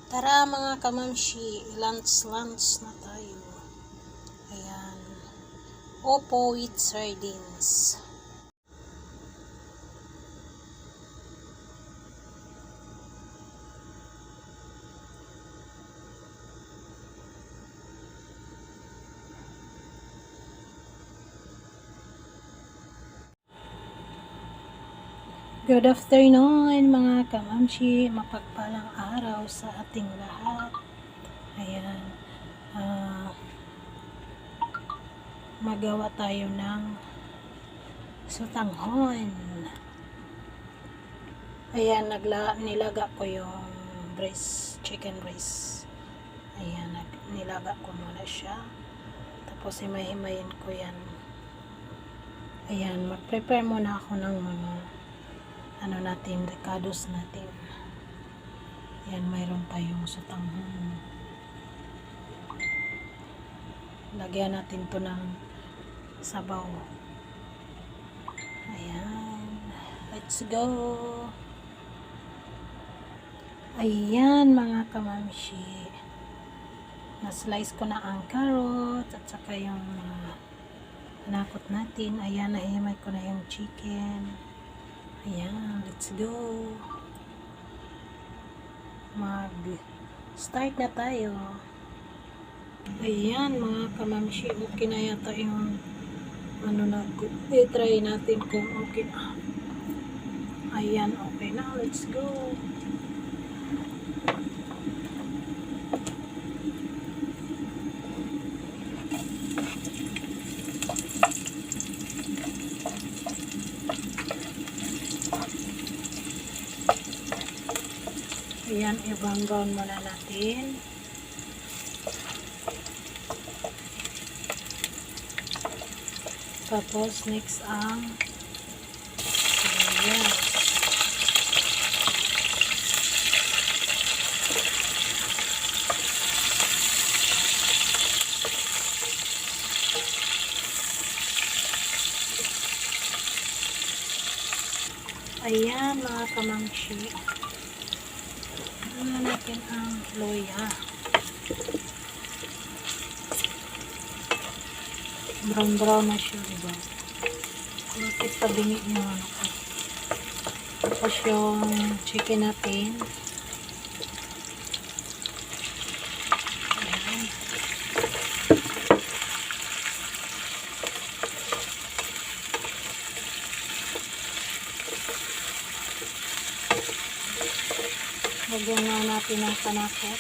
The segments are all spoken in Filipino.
Tara mga kamamshi, lunch na tayo. Ayan. Opo with sardines. Good afternoon mga kamamshi, mapagpalang araw sa ating lahat. Ayan, magawa tayo ng sutanghon. Ayan, nilaga ko yung chicken breast. Ayan, nilaga ko muna siya. Tapos himay-himayin ko yan. Ayan, mag-prepare muna ako ng ricados natin. Ayan, mayroon tayong sutanghon. Lagyan natin to ng sabaw. Ayan, let's go. Ayan mga kamamshi, na-slice ko na ang carrot at saka yung nakot natin. Ayan, nahimay ko na yung chicken. Ayan, let's go. Mag-start na tayo. Ayan mga kamamshi, okay na yata yung i-try natin kung okay na. Ayan, okay na, let's go. Ayan, i-brown muna natin. Tapos, next ang ayan. Ayan, mga kamamshi. Ano natin ang loya. Brown na siya, diba? Bakit tabingi yung ko. Tapos yung chicken natin. Ayan. Lagyan na natin ang panakot.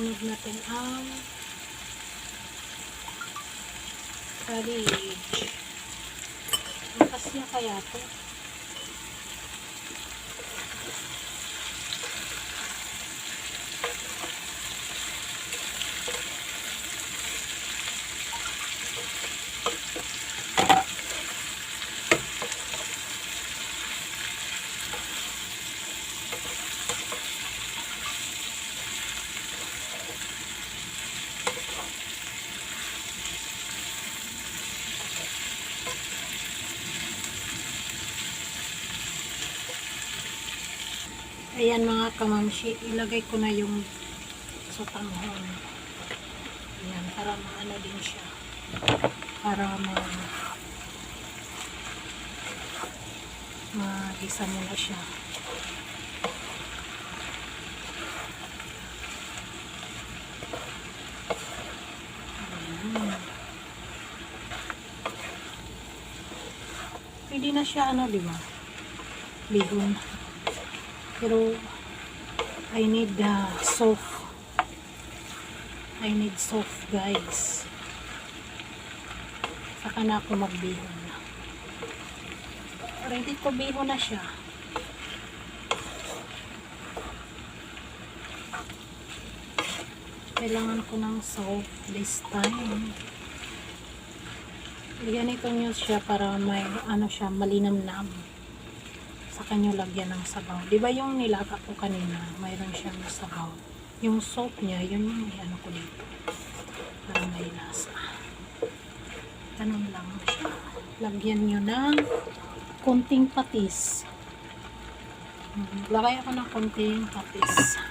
Susunod natin ang cabbage. Makas niya kaya to. Ayan mga kamamshi, ilagay ko na yung sotanghon. Ayan, para maano din siya. Para magisa mo na siya. Ayan. Pwede na siya ano, di ba? Bihon. Pero I need soft. I need soft, guys. Saka na ako magbihon. Ready to bihon na siya. Kailangan ko ng soft this time. Ganito nyo siya para may ano siya, malinamnam. Saka nyo lagyan ng sabaw. Diba yung nilaga ko kanina, mayroon siyang sabaw. Yung soap niya, yun yung ano ko dito. Para may lasa. Ganun lang siya. Lagyan nyo ng konting patis. Lagay ako ng konting patis.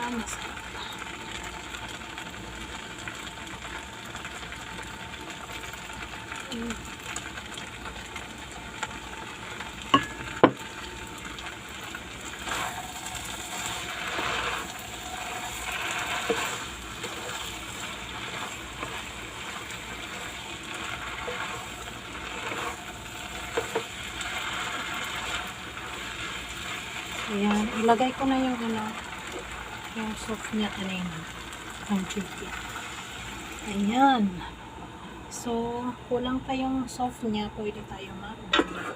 Masarap. Ayan, ilagay ko na yung ano, yung soup niya kanina, ang chicken. Ayan. So, kulang pa yung sauce niya, pwede tayo magdagdag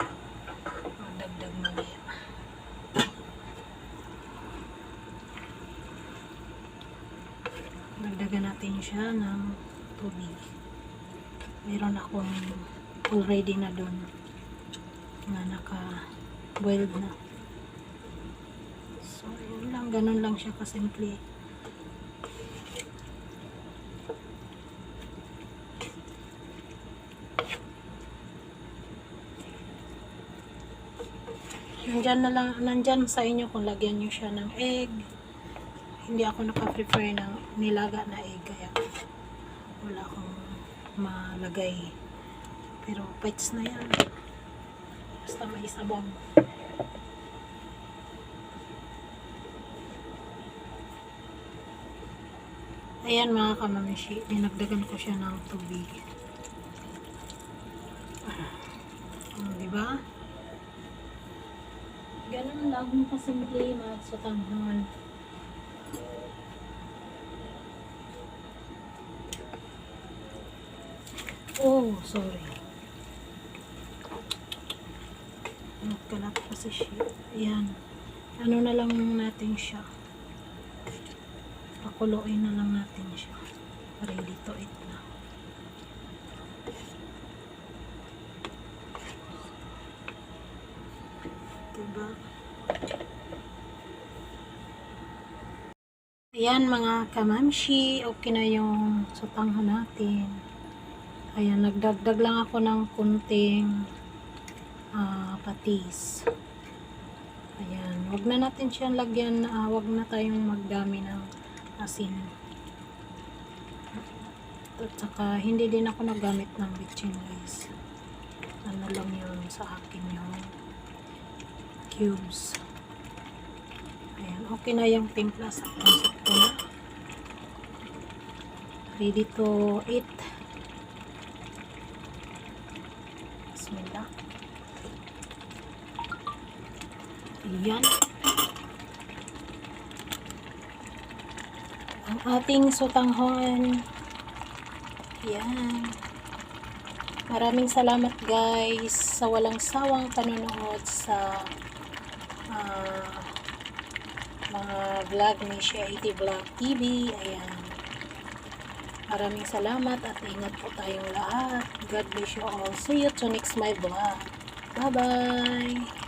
mamaya. Dagdagan natin siya ng tubig. Meron akong already na dun na naka-boiled na. So, yun lang, ganun lang siya kasimple. Nandyan sa inyo kung lagyan nyo siya ng egg. Hindi ako naka-prefer ng nilaga na egg, kaya wala akong malagay. Pero pets na yan. Basta may sabaw. Ayan mga kamamishi, dinagdagan ko siya ng tubig. Diba? Ganun lang kasimple magsotanghon. Oh, sorry. Nagkalat kasi siya. Ayan. Ano na lang natin siya. Pakuluin na lang natin siya. Ready to eat na. Diba? Ayan mga kamamshi, okay na yung sotanghon natin. Ayan, nagdagdag lang ako ng kunting patis. Ayan, wag na natin siyang lagyan, wag na tayong magdami ng asin. At saka, hindi din ako nagamit ng bitchin guys. Ano lang yun sa akin yung cubes. Ayan, okay na yung timpla sa konsepto na. Ready to eat. Bismillah. Ayan. Ang ating sutanghon. Ayan. Maraming salamat guys sa walang sawang panonood sa mga vlog ni Shia80 Vlog TV. Ayan. Maraming salamat at ingat po tayong lahat. God bless you all. See you to next my vlog. Bye-bye!